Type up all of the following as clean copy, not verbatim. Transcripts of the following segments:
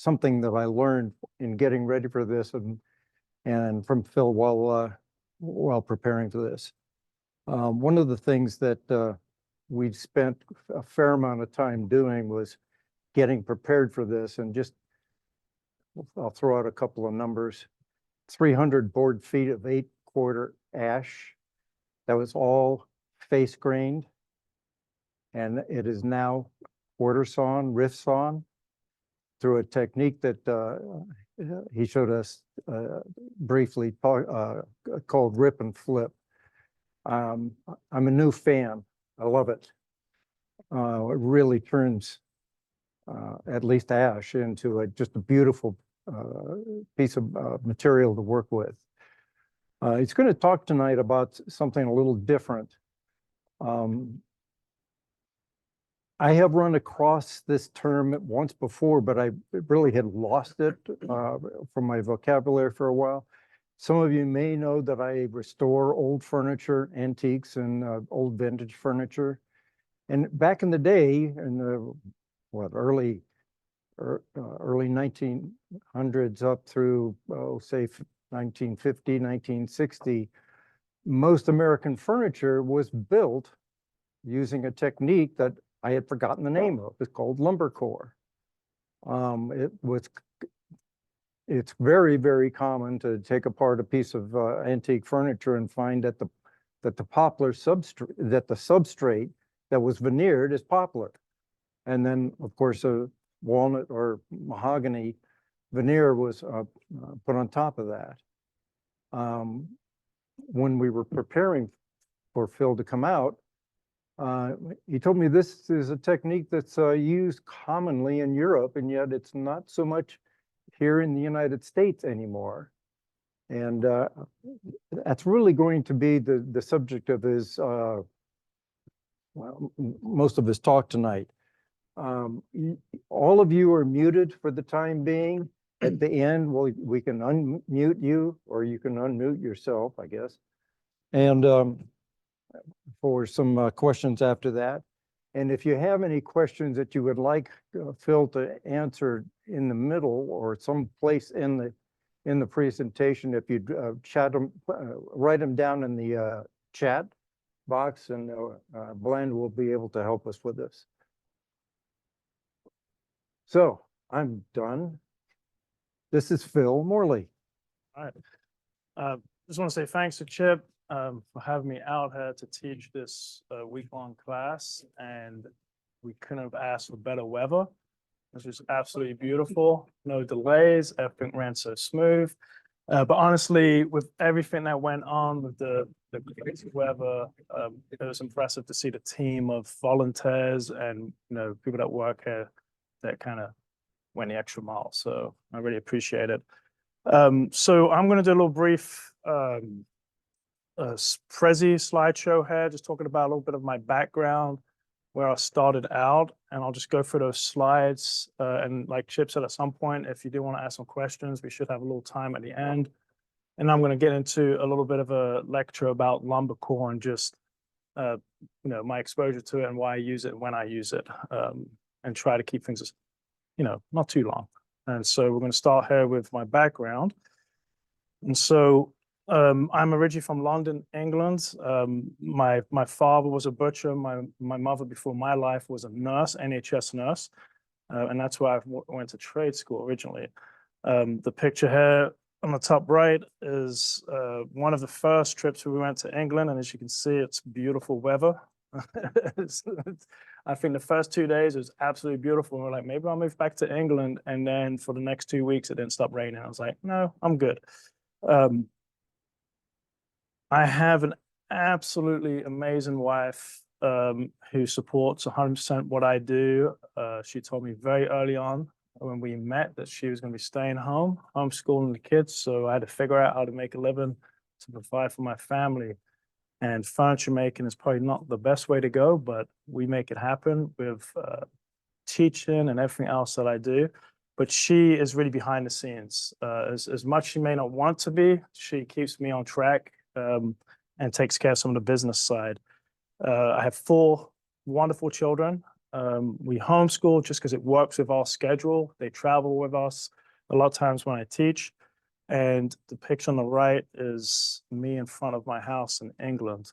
something that I learned in getting ready for this and from Phil while preparing for this. One of the things that we spent a fair amount of time doing was getting prepared for this, and just I'll throw out a couple of numbers. 300 board feet of 8-quarter ash. That was all face grained, and it is now quarter sawn, rift sawn through a technique that he showed us briefly called rip and flip. I'm a new fan. I love it. It really turns at least ash into just a beautiful piece of material to work with. He's going to talk tonight about something a little different. I have run across this term once before, but I really had lost it from my vocabulary for a while. Some of you may know that I restore old furniture, antiques, and old vintage furniture. And back in the day, in the early 1900s up through, say, 1950, 1960, most American furniture was built using a technique that I had forgotten the name of. It's called lumbercore. It's very, very common to take apart a piece of antique furniture and find that the poplar substrate, that the substrate that was veneered is poplar. And then, of course, a walnut or mahogany veneer was put on top of that. When we were preparing for Phil to come out, he told me this is a technique that's used commonly in Europe, and yet it's not so much here in the United States anymore. And that's really going to be the subject of his, most of his talk tonight. All of you are muted for the time being. At the end, we can unmute you, or you can unmute yourself, I guess. And for some questions after that. And if you have any questions that you would like Phil to answer in the middle or someplace in the presentation, if you'd chat them, write them down in the chat box, and Blend will be able to help us with this. So I'm done. This is Phil Morley. All right. Just want to say thanks to Chip for having me out here to teach this week-long class, and we couldn't have asked for better weather. This was absolutely beautiful. No delays. Everything ran so smooth. But honestly, with everything that went on with the crazy weather, it was impressive to see the team of volunteers and people that work here that kind of went the extra mile. So I really appreciate it. So I'm going to do a little brief Prezi slideshow here, just talking about a little bit of my background, where I started out, and I'll just go through those slides. And like Chip said, at some point, if you do want to ask some questions, we should have a little time at the end. And I'm going to get into a little bit of a lecture about lumbercore and just my exposure to it and why I use it and when I use it, and try to keep things not too long. And so we're going to start here with my background. And so I'm originally from London, England. My father was a butcher. My mother, before my life, was a nurse, NHS nurse. And that's where I went to trade school originally. The picture here on the top right is one of the first trips we went to England. And as you can see, it's beautiful weather. I think the first 2 days it was absolutely beautiful. And we're like, maybe I'll move back to England. And then for the next 2 weeks, it didn't stop raining. I was like, no, I'm good. I have an absolutely amazing wife who supports 100% what I do. She told me very early on when we met that she was going to be staying home, homeschooling the kids. So I had to figure out how to make a living to provide for my family. And furniture making is probably not the best way to go, but we make it happen with teaching and everything else that I do. But she is really behind the scenes. As much she may not want to be, she keeps me on track and takes care of some of the business side. I have 4 wonderful children. We homeschool just because it works with our schedule. They travel with us a lot of times when I teach. And the picture on the right is me in front of my house in England.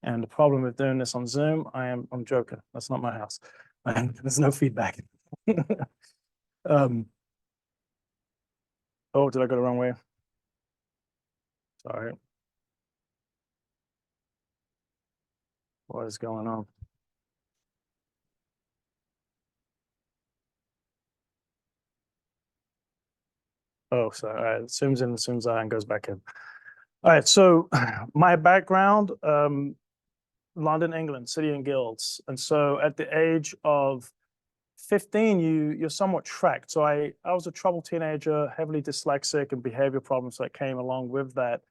And the problem with doing this on Zoom, I'm joking. That's not my house. There's no feedback. Oh, did I go the wrong way? Sorry. What is going on? Oh, sorry. All right. It zooms in, zooms out, and goes back in. All right. So my background, London, England, City and Guilds. And so at the age of 15, you're somewhat tracked. So I was a troubled teenager, heavily dyslexic, and behavior problems that came along with that.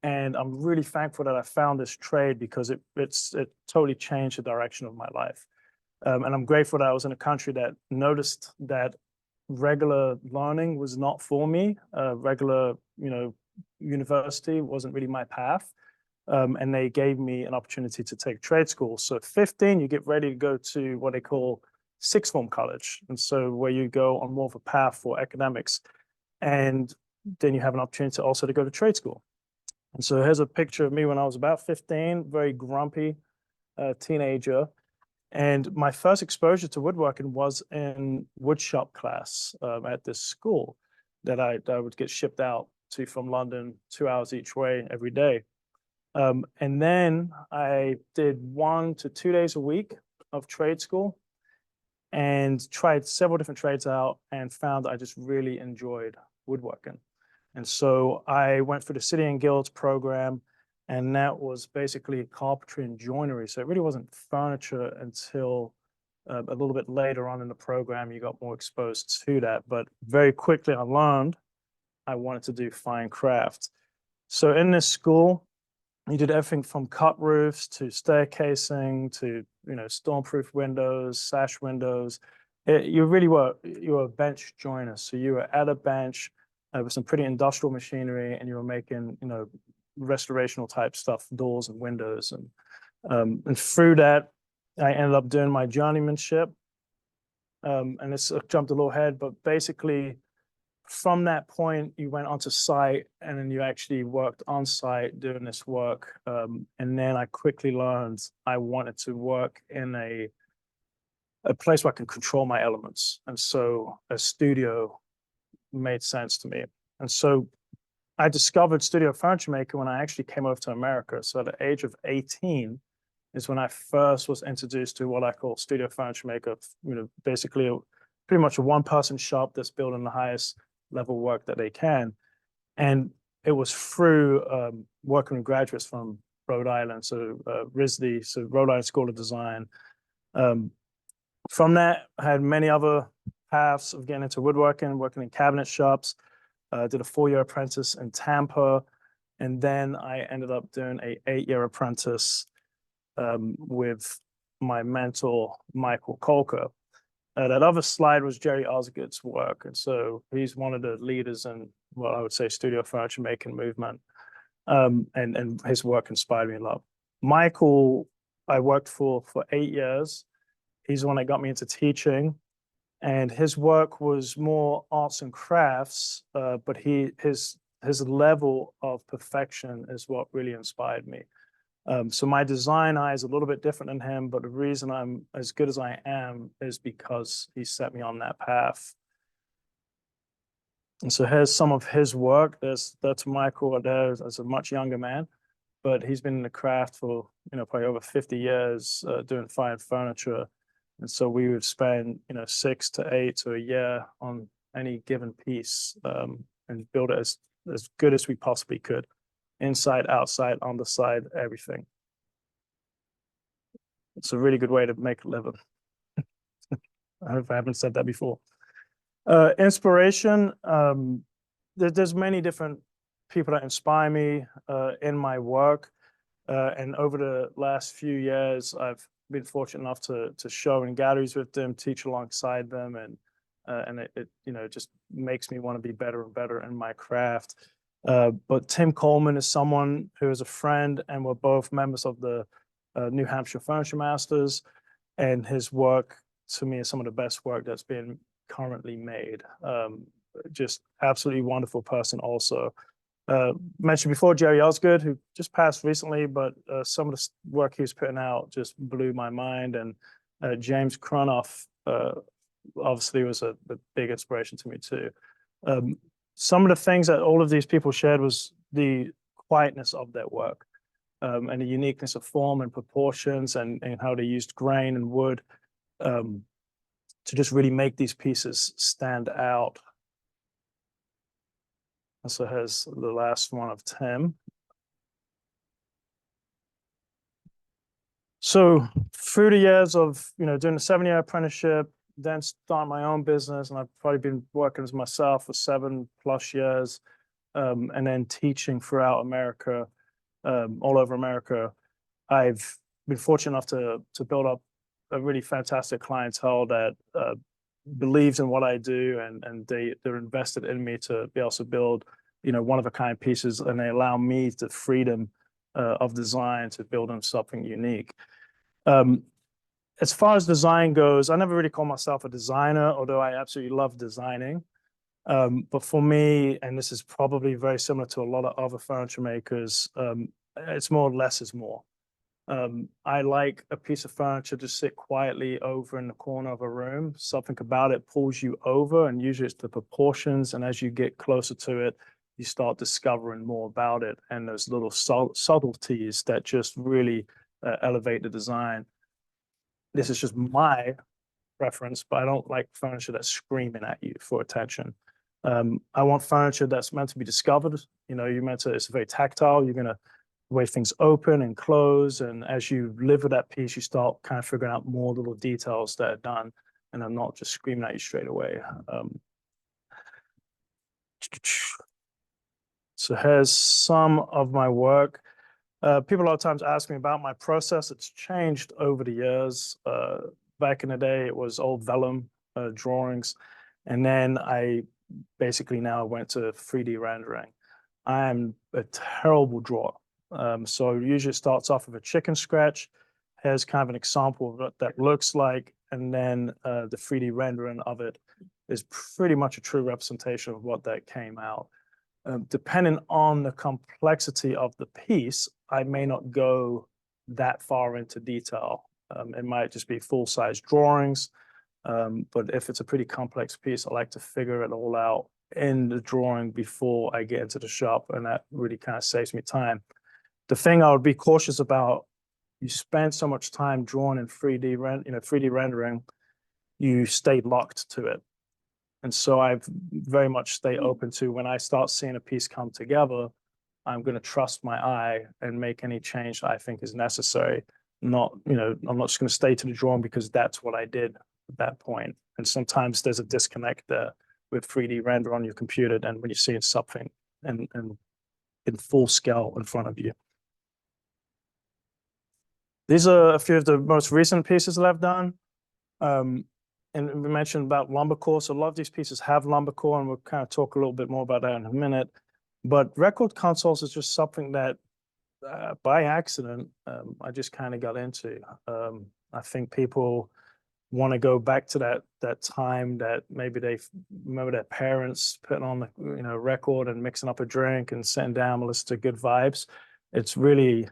And I'm really thankful that I found this trade because it totally changed the direction of my life. And I'm grateful that I was in a country that noticed that regular learning was not for me. Regular, university wasn't really my path. And they gave me an opportunity to take trade school. So at 15, you get ready to go to what they call sixth form college. And so where you go on more of a path for academics. And then you have an opportunity also to go to trade school. And so here's a picture of me when I was about 15, very grumpy teenager. And my first exposure to woodworking was in woodshop class at this school that I would get shipped out to from London 2 hours each way every day. And then I did 1 to 2 days a week of trade school and tried several different trades out and found that I just really enjoyed woodworking. And so I went for the City and Guilds program, and that was basically carpentry and joinery. So it really wasn't furniture until a little bit later on in the program, you got more exposed to that. But very quickly I learned I wanted to do fine craft. So in this school, you did everything from cut roofs to staircasing to, stormproof windows, sash windows. You were a bench joiner. So you were at a bench with some pretty industrial machinery, and you were making, restorational type stuff, doors and windows. And through that, I ended up doing my journeymanship. And it's jumped a little ahead, but basically from that point, you went onto site and then you actually worked on site doing this work. And then I quickly learned I wanted to work in a place where I can control my elements. And so a studio made sense to me. And so I discovered Studio Furniture Maker when I actually came over to America. So at the age of 18 is when I first was introduced to what I call Studio Furniture Maker, basically pretty much a one-person shop that's building the highest level work that they can. And it was through working with graduates from Rhode Island, so RISD, so Rhode Island School of Design. From that, I had many other paths of getting into woodworking, working in cabinet shops. Did a 4-year apprentice in Tampa, and then I ended up doing a 8-year apprentice with my mentor, Michael Kolker. That other slide was Jerry Osgood's work, and so he's one of the leaders in what I would say studio furniture making movement, and his work inspired me a lot. Michael, I worked for 8 years. He's the one that got me into teaching. And his work was more arts and crafts, but his level of perfection is what really inspired me. So my design eye is a little bit different than him, but the reason I'm as good as I am is because he set me on that path. And so here's some of his work. That's Michael there as a much younger man, but he's been in the craft for probably over 50 years doing fine furniture. And so we would spend, 6 to 8 to a year on any given piece and build it as good as we possibly could. Inside, outside, on the side, everything. It's a really good way to make a living. I hope I haven't said that before. Inspiration. There's many different people that inspire me in my work. And over the last few years, I've been fortunate enough to show in galleries with them, teach alongside them, and it just makes me want to be better and better in my craft. But Tim Coleman is someone who is a friend, and we're both members of the New Hampshire Furniture Masters, and his work to me is some of the best work that's been currently made. Just absolutely wonderful person also. Mentioned before Jerry Osgood, who just passed recently, but some of the work he was putting out just blew my mind. And James Crunoff obviously was a big inspiration to me too. Some of the things that all of these people shared was the quietness of their work, and the uniqueness of form and proportions, and how they used grain and wood to just really make these pieces stand out. And so here's the last one of Tim. So through the years of, doing a 7-year apprenticeship, then start my own business, and I've probably been working as myself for 7+ years, and then teaching throughout America, all over America. I've been fortunate enough to build up a really fantastic clientele that believes in what I do, and they're invested in me to be able to build, one-of-a-kind pieces, and they allow me the freedom of design to build them something unique. As far as design goes, I never really call myself a designer, although I absolutely love designing. But for me, and this is probably very similar to a lot of other furniture makers, it's more less is more. I like a piece of furniture to sit quietly over in the corner of a room. Something about it pulls you over, and usually it's the proportions. And as you get closer to it, you start discovering more about it. And those little subtleties that just really elevate the design. This is just my preference, but I don't like furniture that's screaming at you for attention. I want furniture that's meant to be discovered. It's very tactile. You're going to way things open and close. And as you live with that piece, you start kind of figuring out more little details that are done, and I'm not just screaming at you straight away. So here's some of my work. People a lot of times ask me about my process. It's changed over the years. Back in the day, it was old vellum drawings. And then I basically now went to 3D rendering. I am a terrible drawer. So usually it starts off with a chicken scratch. Here's kind of an example of what that looks like. And then the 3D rendering of it is pretty much a true representation of what that came out. Depending on the complexity of the piece, I may not go that far into detail. It might just be full-size drawings. But if it's a pretty complex piece, I like to figure it all out in the drawing before I get into the shop, and that really kind of saves me time. The thing I would be cautious about, you spend so much time drawing in 3D rendering, you stay locked to it. And so I've very much stay open to, when I start seeing a piece come together, I'm going to trust my eye and make any change that I think is necessary. I'm not just going to stay to the drawing because that's what I did at that point. And sometimes there's a disconnect there with 3D render on your computer than when you're seeing something and in full scale in front of you. These are a few of the most recent pieces that I've done. And we mentioned about lumber core. So a lot of these pieces have lumber core, and we'll kind of talk a little bit more about that in a minute. But record consoles is just something that by accident, I just kind of got into. I think people want to go back to that time that maybe they remember their parents putting on the record and mixing up a drink and sitting down and listening to good vibes. It's really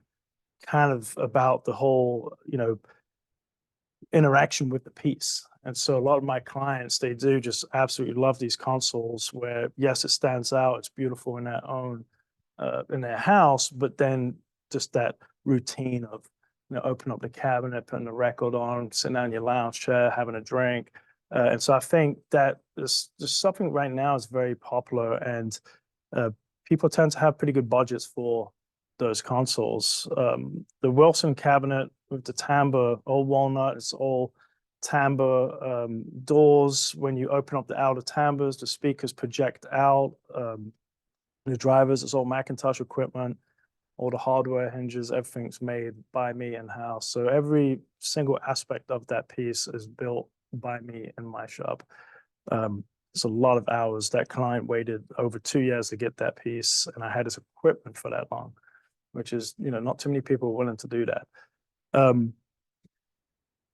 kind of about the whole interaction with the piece. And so a lot of my clients, they do just absolutely love these consoles where, yes, it stands out, it's beautiful in their own in their house, but then just that routine of opening up the cabinet, putting the record on, sitting down in your lounge chair, having a drink. And so I think that there's something right now is very popular, and people tend to have pretty good budgets for those consoles. The Wilson cabinet with the timbre, all walnut, it's all timbre doors. When you open up the outer timbres, the speakers project out. The drivers, it's all Macintosh equipment. All the hardware hinges, everything's made by me in-house. So every single aspect of that piece is built by me in my shop. It's a lot of hours. That client waited over 2 years to get that piece, and I had his equipment for that long, which is, not too many people are willing to do that.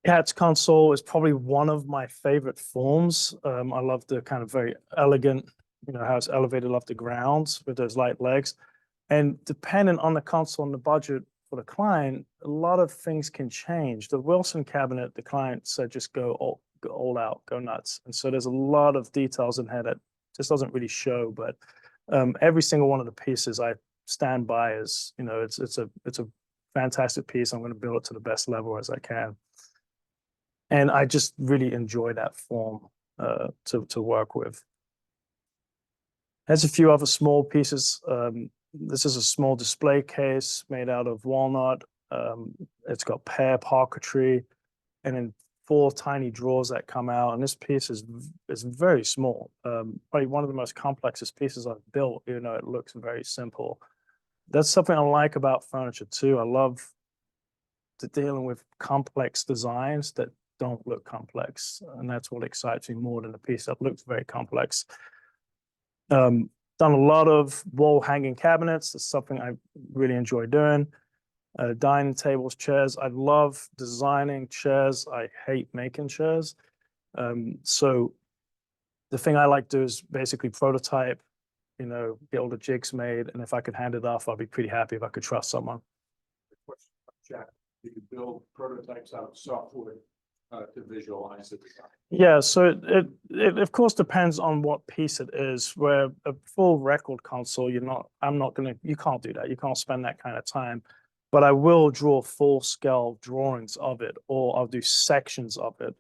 CAT's console is probably one of my favorite forms. I love the kind of very elegant, how it's elevated off the ground with those light legs. And depending on the console and the budget for the client, a lot of things can change. The Wilson cabinet, the client said, just go all out, go nuts. And so there's a lot of details in here that just doesn't really show, but every single one of the pieces I stand by is, it's a fantastic piece. I'm going to build it to the best level as I can. And I just really enjoy that form to work with. There's a few other small pieces. This is a small display case made out of walnut. It's got pear parquetry, and then 4 tiny drawers that come out. And this piece is very small. Probably one of the most complexest pieces I've built, even though it looks very simple. That's something I like about furniture too. I love dealing with complex designs that don't look complex, and that's what excites me more than a piece that looks very complex. Done a lot of wall hanging cabinets. It's something I really enjoy doing. Dining tables, chairs. I love designing chairs. I hate making chairs. So the thing I like to do is basically prototype, get all the jigs made, and if I could hand it off, I'll be pretty happy if I could trust someone. Jack, you could build prototypes out of software to visualize the design. Yeah, so it of course depends on what piece it is. Where a full record console, you can't do that. You can't spend that kind of time. But I will draw full scale drawings of it, or I'll do sections of it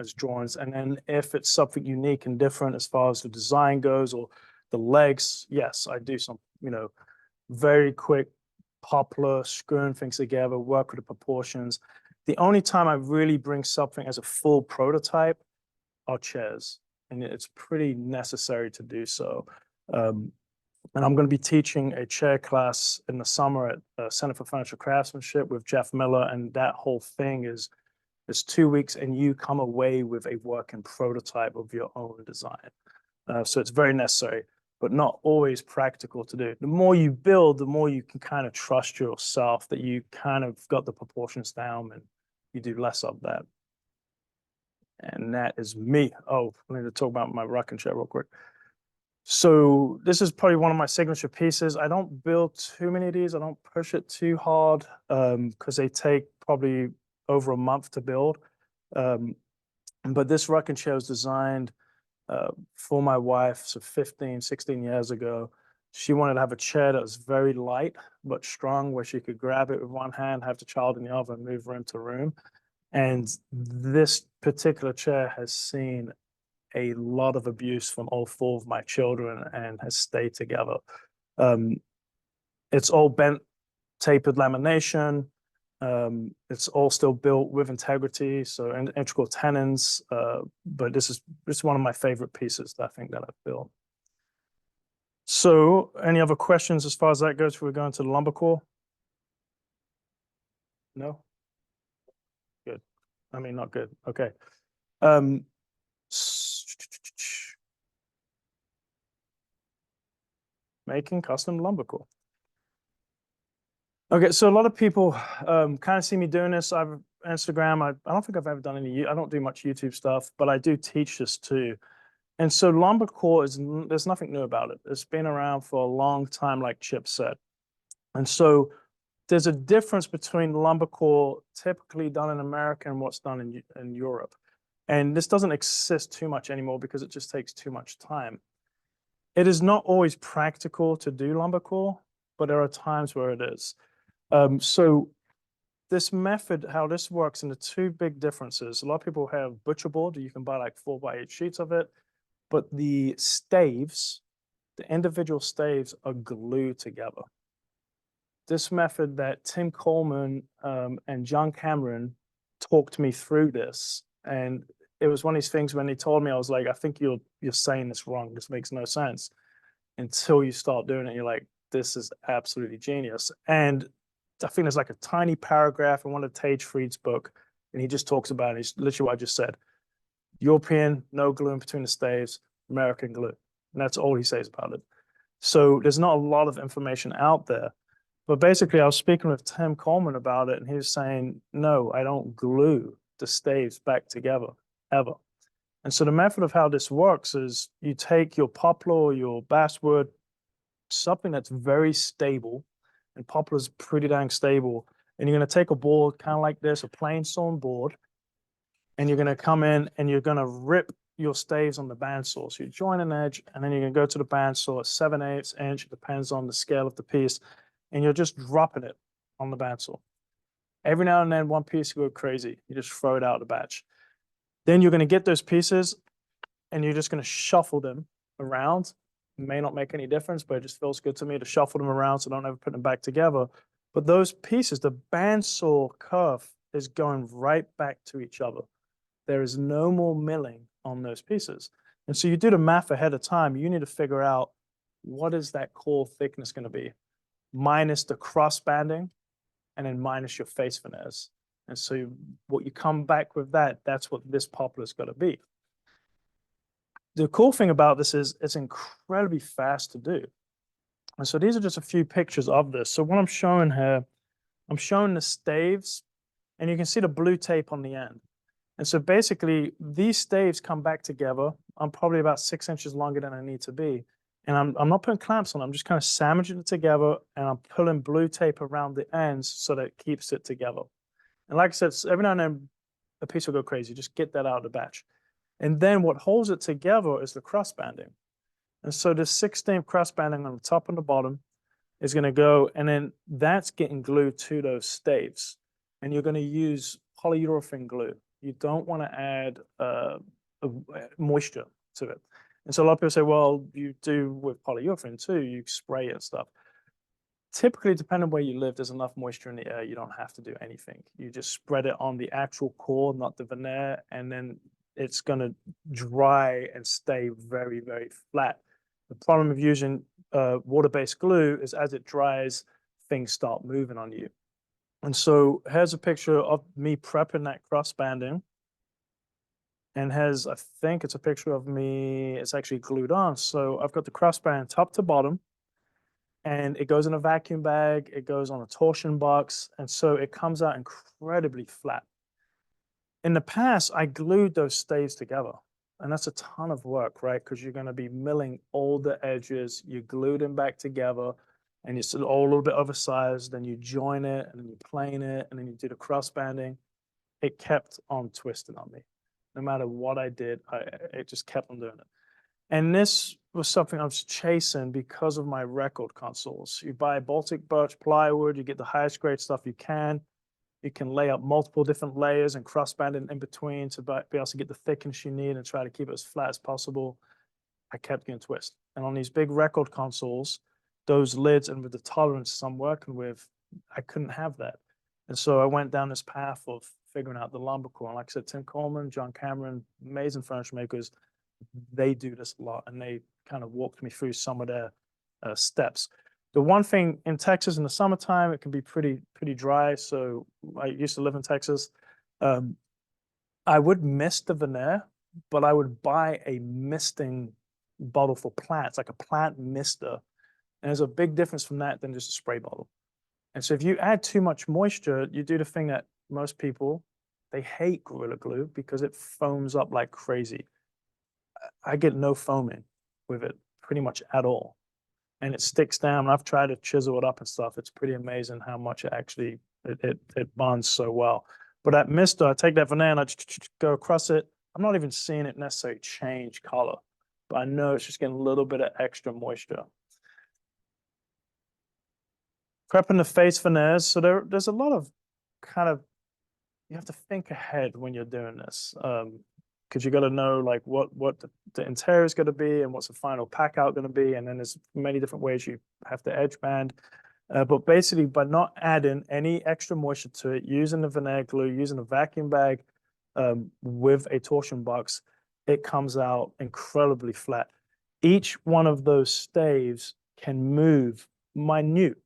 as drawings. And then if it's something unique and different as far as the design goes or the legs, yes, I do some, very quick poplar, screwing things together, work with the proportions. The only time I really bring something as a full prototype are chairs, and it's pretty necessary to do so. And I'm going to be teaching a chair class in the summer at Center for Furniture Craftsmanship with Jeff Miller, and that whole thing is 2 weeks, and you come away with a working prototype of your own design. So it's very necessary, but not always practical to do. The more you build, the more you can kind of trust yourself that you kind of got the proportions down, and you do less of that. And that is me. Oh, I need to talk about my rocking chair real quick. So this is probably one of my signature pieces. I don't build too many of these. I don't push it too hard because they take probably over a month to build. But this rocking chair was designed for my wife, so 15, 16 years ago. She wanted to have a chair that was very light but strong, where she could grab it with one hand, have the child in the other, and move room to room. And this particular chair has seen a lot of abuse from all 4 of my children and has stayed together. It's all bent, tapered lamination. It's all still built with integrity, so integral tenons. But this is one of my favorite pieces that I think that I've built. So, any other questions as far as that goes? We're going to the lumber core. No. Good. I mean, not good. Okay. Making custom lumber core. Okay, so a lot of people kind of see me doing this. I've Instagram. I don't think I've ever done any. I don't do much YouTube stuff, but I do teach this too. And so lumber core there's nothing new about it. It's been around for a long time, like Chip said. And so there's a difference between lumber core typically done in America and what's done in Europe. And this doesn't exist too much anymore because it just takes too much time. It is not always practical to do lumber core, but there are times where it is. So this method, how this works, and the 2 big differences, a lot of people have butcher board. You can buy like 4x8 sheets of it, but the staves, the individual staves are glued together. This method that Tim Coleman and John Cameron talked me through this, and it was one of these things when they told me, I was like, I think you're saying this wrong. This makes no sense. Until you start doing it, you're like, this is absolutely genius. And I think there's like a tiny paragraph in one of Tage Fried's book, and he just talks about it. It's literally what I just said. European, no glue in between the staves, American glue. And that's all he says about it. So there's not a lot of information out there. But basically, I was speaking with Tim Coleman about it, and he was saying, no, I don't glue the staves back together ever. And so the method of how this works is you take your poplar or your basswood, something that's very stable, and poplar is pretty dang stable, and you're going to take a board kind of like this, a plain sawn board, and you're going to come in and you're going to rip your staves on the bandsaw. So you join an edge, and then you're going to go to the bandsaw at 7/8 inch, it depends on the scale of the piece, and you're just dropping it on the bandsaw. Every now and then, one piece will go crazy. You just throw it out of the batch. Then you're going to get those pieces, and you're just going to shuffle them around. It may not make any difference, but it just feels good to me to shuffle them around so I don't ever put them back together. But those pieces, the bandsaw curve is going right back to each other. There is no more milling on those pieces. And so you do the math ahead of time. You need to figure out what is that core thickness going to be, minus the cross banding, and then minus your face veneers. And so what you come back with that's what this poplar's got to be. The cool thing about this is it's incredibly fast to do. And so these are just a few pictures of this. So what I'm showing here, I'm showing the staves, and you can see the blue tape on the end. And so basically these staves come back together. I'm probably about 6 inches longer than I need to be. And I'm not putting clamps on, I'm just kind of sandwiching it together, and I'm pulling blue tape around the ends so that it keeps it together. And like I said, every now and then a piece will go crazy. Just get that out of the batch. And then what holds it together is the cross banding. And so the 16th cross banding on the top and the bottom is going to go, and then that's getting glued to those staves. And you're going to use polyurethane glue. You don't want to add moisture to it. And so a lot of people say, well, you do with polyurethane too, you spray it and stuff. Typically, depending on where you live, there's enough moisture in the air, you don't have to do anything. You just spread it on the actual core, not the veneer, and then it's going to dry and stay very, very flat. The problem of using water-based glue is as it dries, things start moving on you. And so here's a picture of me prepping that cross banding. And here's, I think it's a picture of me, it's actually glued on. So I've got the cross band top to bottom, and it goes in a vacuum bag, it goes on a torsion box, and so it comes out incredibly flat. In the past, I glued those staves together, and that's a ton of work, right? Because you're going to be milling all the edges, you glue them back together, and it's all a little bit oversized, then you join it, and then you plane it, and then you do the cross banding. It kept on twisting on me. No matter what I did, it just kept on doing it. And this was something I was chasing because of my record consoles. You buy Baltic birch plywood, you get the highest grade stuff you can. You can lay up multiple different layers and cross band in between to be able to get the thickness you need and try to keep it as flat as possible. I kept getting twist. And on these big record consoles, those lids and with the tolerances I'm working with, I couldn't have that. And so I went down this path of figuring out the lumber core. And like I said, Tim Coleman, John Cameron, amazing furniture makers, they do this a lot, and they kind of walked me through some of their steps. The one thing in Texas in the summertime, it can be pretty dry. So I used to live in Texas. I would mist the veneer, but I would buy a misting bottle for plants, like a plant mister. And there's a big difference from that than just a spray bottle. And so if you add too much moisture, you do the thing that most people, they hate Gorilla Glue because it foams up like crazy. I get no foaming with it pretty much at all. And it sticks down. I've tried to chisel it up and stuff. It's pretty amazing how much it actually, it bonds so well. But that mister, I take that veneer and I go across it. I'm not even seeing it necessarily change color, but I know it's just getting a little bit of extra moisture. Prepping the face veneers. So there's a lot of kind of, you have to think ahead when you're doing this. Because you got to know like what the interior is going to be and what's the final pack out going to be. And then there's many different ways you have to edge band. But basically by not adding any extra moisture to it, using the veneer glue, using a vacuum bag with a torsion box, it comes out incredibly flat. Each one of those staves can move minute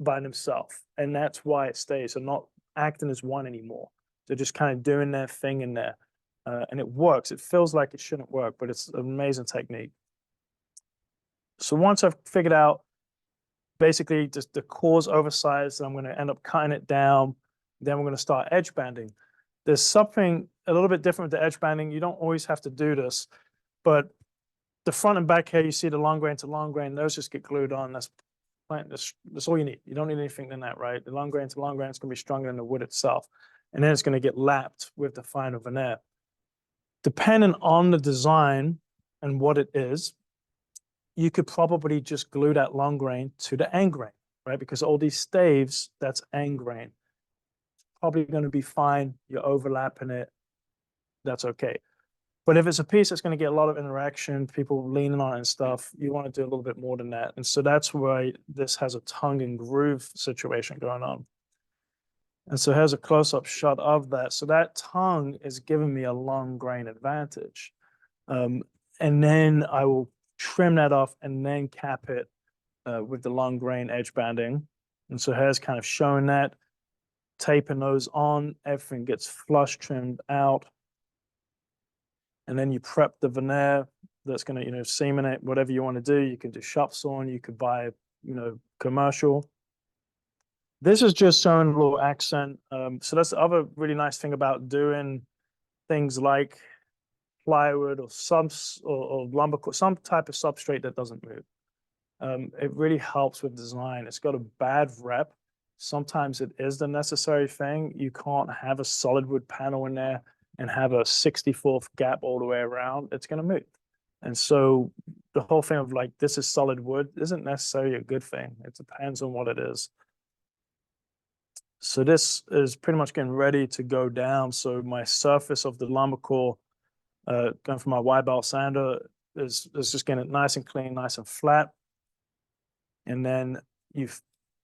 by themselves. And that's why it stays. They're not acting as one anymore. They're just kind of doing their thing in there. And it works. It feels like it shouldn't work, but it's an amazing technique. So once I've figured out basically just the core's oversized, I'm going to end up cutting it down. Then we're going to start edge banding. there's something a little bit different with the edge banding. You don't always have to do this, but the front and back here, you see the long grain to long grain, those just get glued on. That's all you need. You don't need anything than that, right? The long grain to long grain is going to be stronger than the wood itself. And then it's going to get lapped with the final veneer. Depending on the design and what it is, you could probably just glue that long grain to the end grain, right? Because all these staves, that's end grain. Probably going to be fine. You're overlapping it. That's okay. But if it's a piece that's going to get a lot of interaction, people leaning on it and stuff, you want to do a little bit more than that. And so that's why this has a tongue and groove situation going on. And so here's a close-up shot of that. So that tongue is giving me a long grain advantage. And then I will trim that off and then cap it with the long grain edge banding. And so here's kind of showing that, taping those on, everything gets flush trimmed out. And then you prep the veneer that's going to, seam in it, whatever you want to do. You can do shop sawn, you could buy, commercial. This is just showing a little accent. So that's the other really nice thing about doing things like plywood or or lumber, some type of substrate that doesn't move. It really helps with design. It's got a bad rep. Sometimes it is the necessary thing. You can't have a solid wood panel in there and have a 64th gap all the way around. It's going to move. And so the whole thing of like, this is solid wood isn't necessarily a good thing. It depends on what it is. So this is pretty much getting ready to go down. So my surface of the lumber core, going from my Y-belt sander, is just getting it nice and clean, nice and flat. And then you've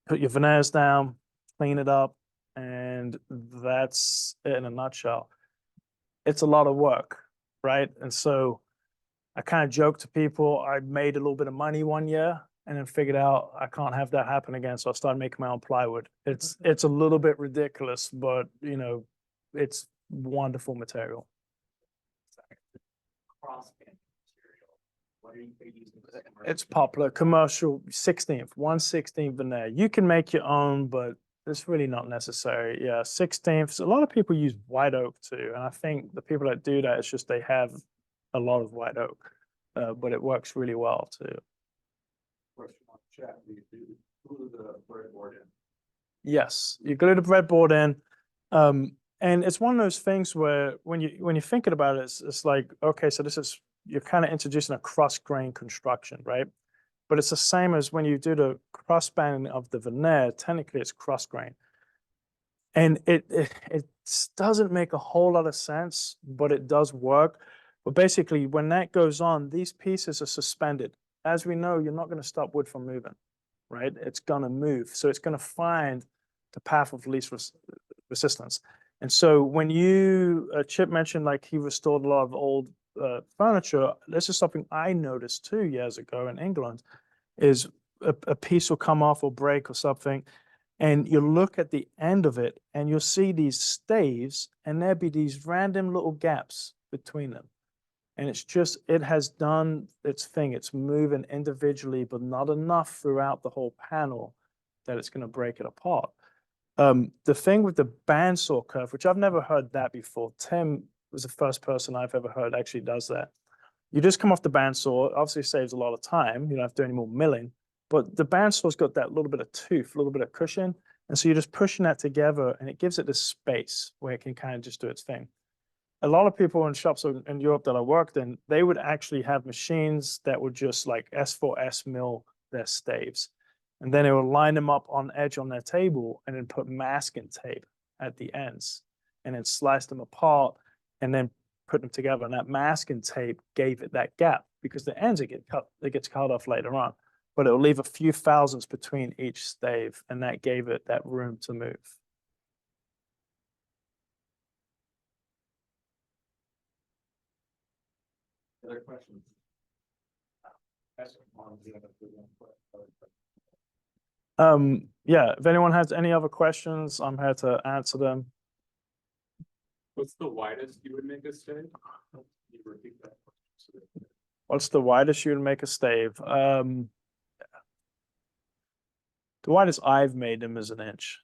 put your veneers down, clean it up, and that's it in a nutshell. It's a lot of work, right? And so I kind of joke to people, I made a little bit of money one year and then figured out I can't have that happen again. So I started making my own plywood. It's a little bit ridiculous, but it's wonderful material. What are you using? It's popular, commercial, 1/16 veneer. You can make your own, but it's really not necessary. Yeah, 1/16. A lot of people use white oak too. And I think the people that do that, it's just they have a lot of white oak, but it works really well too. Question on chat, do you glue the breadboard in? Yes, you glue the breadboard in. And it's one of those things where when you're thinking about it, it's like, okay, so you're kind of introducing a cross grain construction, right? But it's the same as when you do the cross banding of the veneer, technically it's cross grain. And it doesn't make a whole lot of sense, but it does work. But basically, when that goes on, these pieces are suspended. As we know, you're not going to stop wood from moving, right? It's going to move. So it's going to find the path of least resistance. And so when Chip mentioned like he restored a lot of old furniture, this is something I noticed 2 years ago in England, is a piece will come off or break or something, and you look at the end of it and you'll see these staves and there'll be these random little gaps between them. And it has done its thing. It's moving individually, but not enough throughout the whole panel that it's going to break it apart. The thing with the bandsaw curve, which I've never heard that before. Tim was the first person I've ever heard actually does that. You just come off the bandsaw, obviously saves a lot of time. You don't have to do any more milling, but the bandsaw's got that little bit of tooth, a little bit of cushion. And so you're just pushing that together and it gives it this space where it can kind of just do its thing. A lot of people in shops in Europe that I worked in, they would actually have machines that would just like S4S mill their staves. And then they would line them up on edge on their table and then put masking tape at the ends and then slice them apart and then put them together. And that masking tape gave it that gap because the ends it gets cut off later on, but it'll leave a few thousandths between each stave. And that gave it that room to move. Other questions? Yeah, if anyone has any other questions, I'm here to answer them. What's the widest you would make a stave? Can you repeat that? What's the widest you would make a stave? The widest I've made them is 1 inch.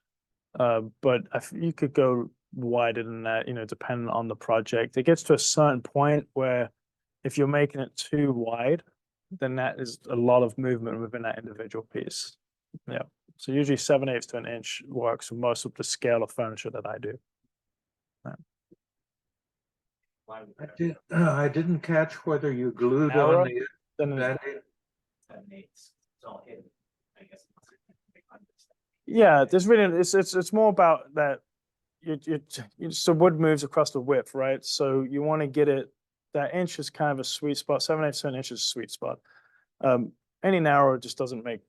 But you could go wider than that, depending on the project. It gets to a certain point where if you're making it too wide, then that is a lot of movement within that individual piece. Yeah. So usually 7/8 to an inch works for most of the scale of furniture that I do. I didn't catch whether you glued Narrow, on the then bedding. yeah, there's really it's more about that so wood moves across the width, right? So you want to get it, that inch is kind of a sweet spot. 7/8 to an inch is a sweet spot. Any narrower just doesn't make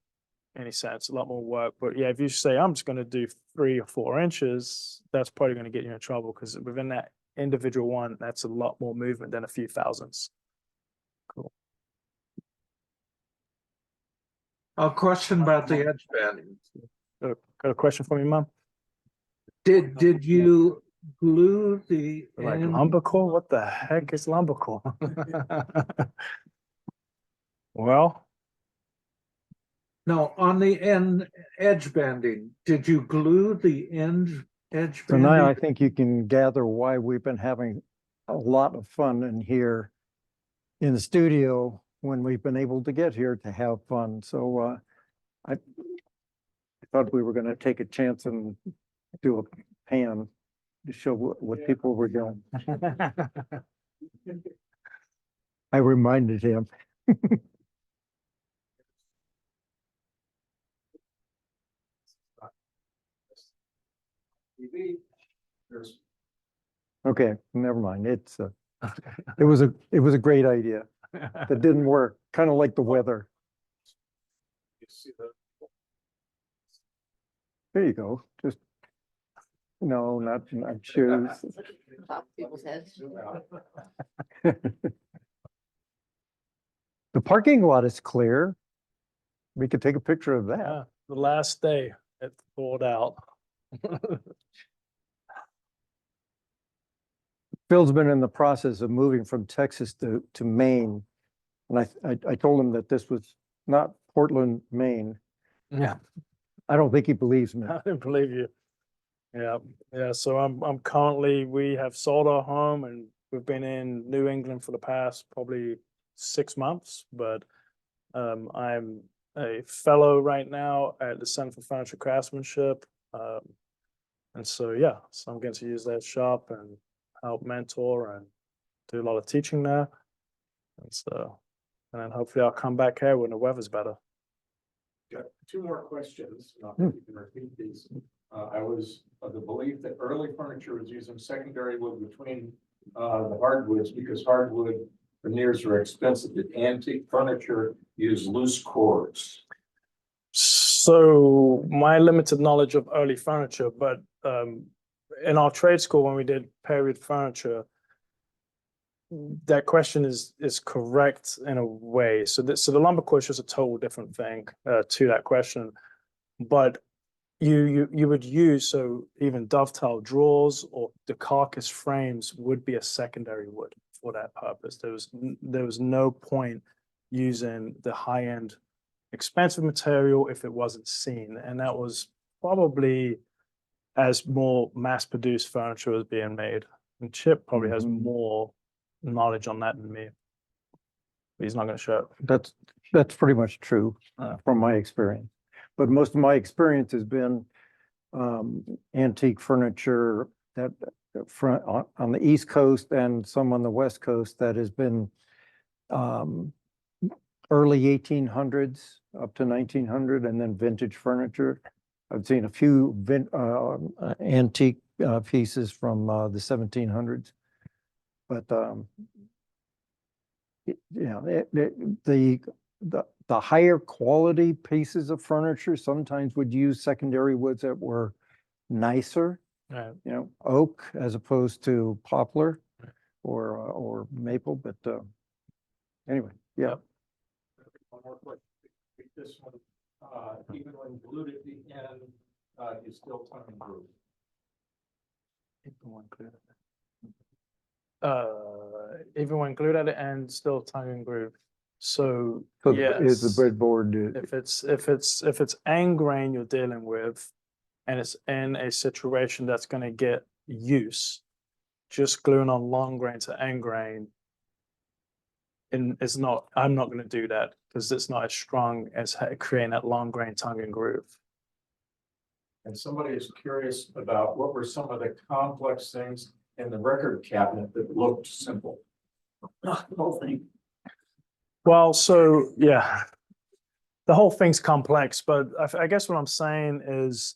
any sense, a lot more work. But yeah, if you say I'm just going to do 3 or 4 inches, that's probably going to get you in trouble, because within that individual one, that's a lot more movement than a few thousandths. Cool. A question about the edge banding. Got a question for me, Mom? Did you glue the Like end? lumbercore? What the heck is lumbercore? Well, No, on the end edge banding, did you glue the end edge So now I banding? think you can gather why we've been having a lot of fun in here in the studio when we've been able to get here to have fun. So I thought we were going to take a chance and do a pan to show what people were doing. I reminded him. TV, there's Okay, never mind. It was a great idea. That didn't work, kind of like the weather. you see the There you go. Just, no, not shoes. Top people's heads. zoom out. The parking lot is clear. We could take a picture of that. yeah, the last day it thawed out. Phil's been in the process of moving from Texas to Maine. And I told him that this was not Portland, Maine. Yeah. I don't think he believes me. I didn't believe you. Yeah. So I'm currently, we have sold our home and we've been in New England for the past probably 6 months, but I'm a fellow right now at the Center for Furniture Craftsmanship. And so, yeah, so I'm getting to use that shop and help mentor and do a lot of teaching there. And so, and then hopefully I'll come back here when the weather's better. Got 2 more questions. Not that you can repeat these. I was of the belief that early furniture was using secondary wood between the hardwoods because hardwood veneers are expensive. But antique furniture use loose cords. So my limited knowledge of early furniture, but in our trade school when we did period furniture, that question is correct in a way. So the lumber core is just a total different thing to that question. But you would use, so even dovetail drawers or the carcass frames would be a secondary wood for that purpose. There was no point using the high-end expensive material if it wasn't seen, and that was probably as more mass-produced furniture was being made. And Chip probably has more knowledge on that than me. But he's not going to show it. That's pretty much true from my experience. But most of my experience has been antique furniture that front on the East Coast and some on the West Coast that has been early 1800s up to 1900, and then vintage furniture. I've seen a few antique pieces from the 1700s, but the higher quality pieces of furniture sometimes would use secondary woods that were nicer, Right. Oak as opposed to poplar or maple. But anyway, yeah. One more question. This one, even when glued at the end, is still tongue and groove. Even when glued at the end, still tongue and groove. So So yes, is the breadboard? if it's end grain you're dealing with, and it's in a situation that's going to get use, just gluing on long grain to end grain. And it's not, I'm not going to do that because it's not as strong as creating that long grain tongue and groove. And somebody is curious about what were some of the complex things in the record cabinet that looked simple? The whole thing. Well, so yeah, the whole thing's complex, but I guess what I'm saying is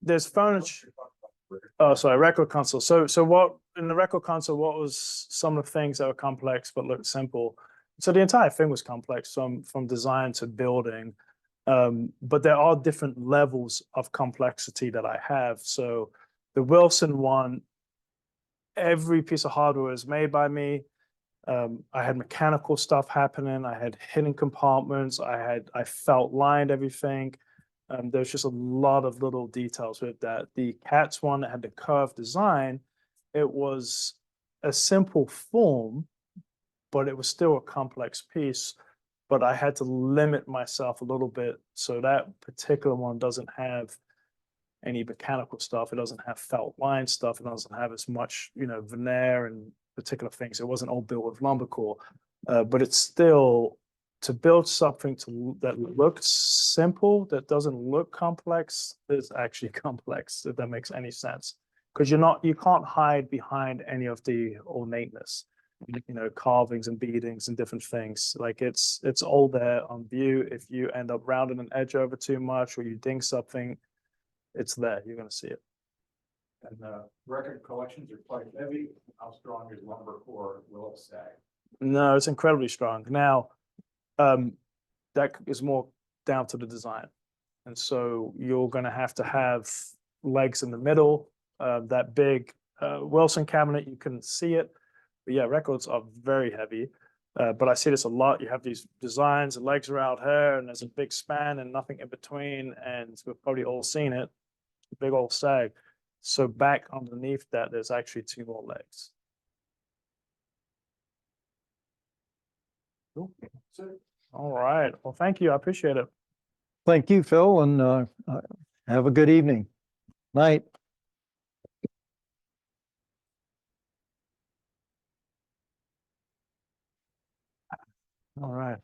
there's furniture. Oh, sorry, record console. So what in the record console, what was some of the things that were complex but looked simple? So the entire thing was complex from design to building. But there are different levels of complexity that I have. So the Wilson one, every piece of hardware is made by me. I had mechanical stuff happening. I had hidden compartments. I felt lined everything. There's just a lot of little details with that. The Cats one that had the curved design, it was a simple form, but it was still a complex piece. But I had to limit myself a little bit. So that particular one doesn't have any mechanical stuff. It doesn't have felt line stuff. It doesn't have as much, veneer and particular things. It wasn't all built with lumber core, but it's still to build something that looks simple, that doesn't look complex, is actually complex, if that makes any sense. Because you can't hide behind any of the ornateness, carvings and beadings and different things. Like it's all there on view. If you end up rounding an edge over too much or you ding something, it's there. You're going to see it. And record collections are quite heavy. How strong is lumber core? Will it sag? No, it's incredibly strong. Now, that is more down to the design. And so you're going to have legs in the middle. That big Wilson cabinet, you couldn't see it. But yeah, records are very heavy. But I see this a lot. You have these designs, the legs are out here, and there's a big span and nothing in between. And we've probably all seen it. Big old sag. So back underneath that, there's actually 2 more legs. Cool. All right. Well, thank you. I appreciate it. Thank you, Phil, and have a good evening. Night. All right.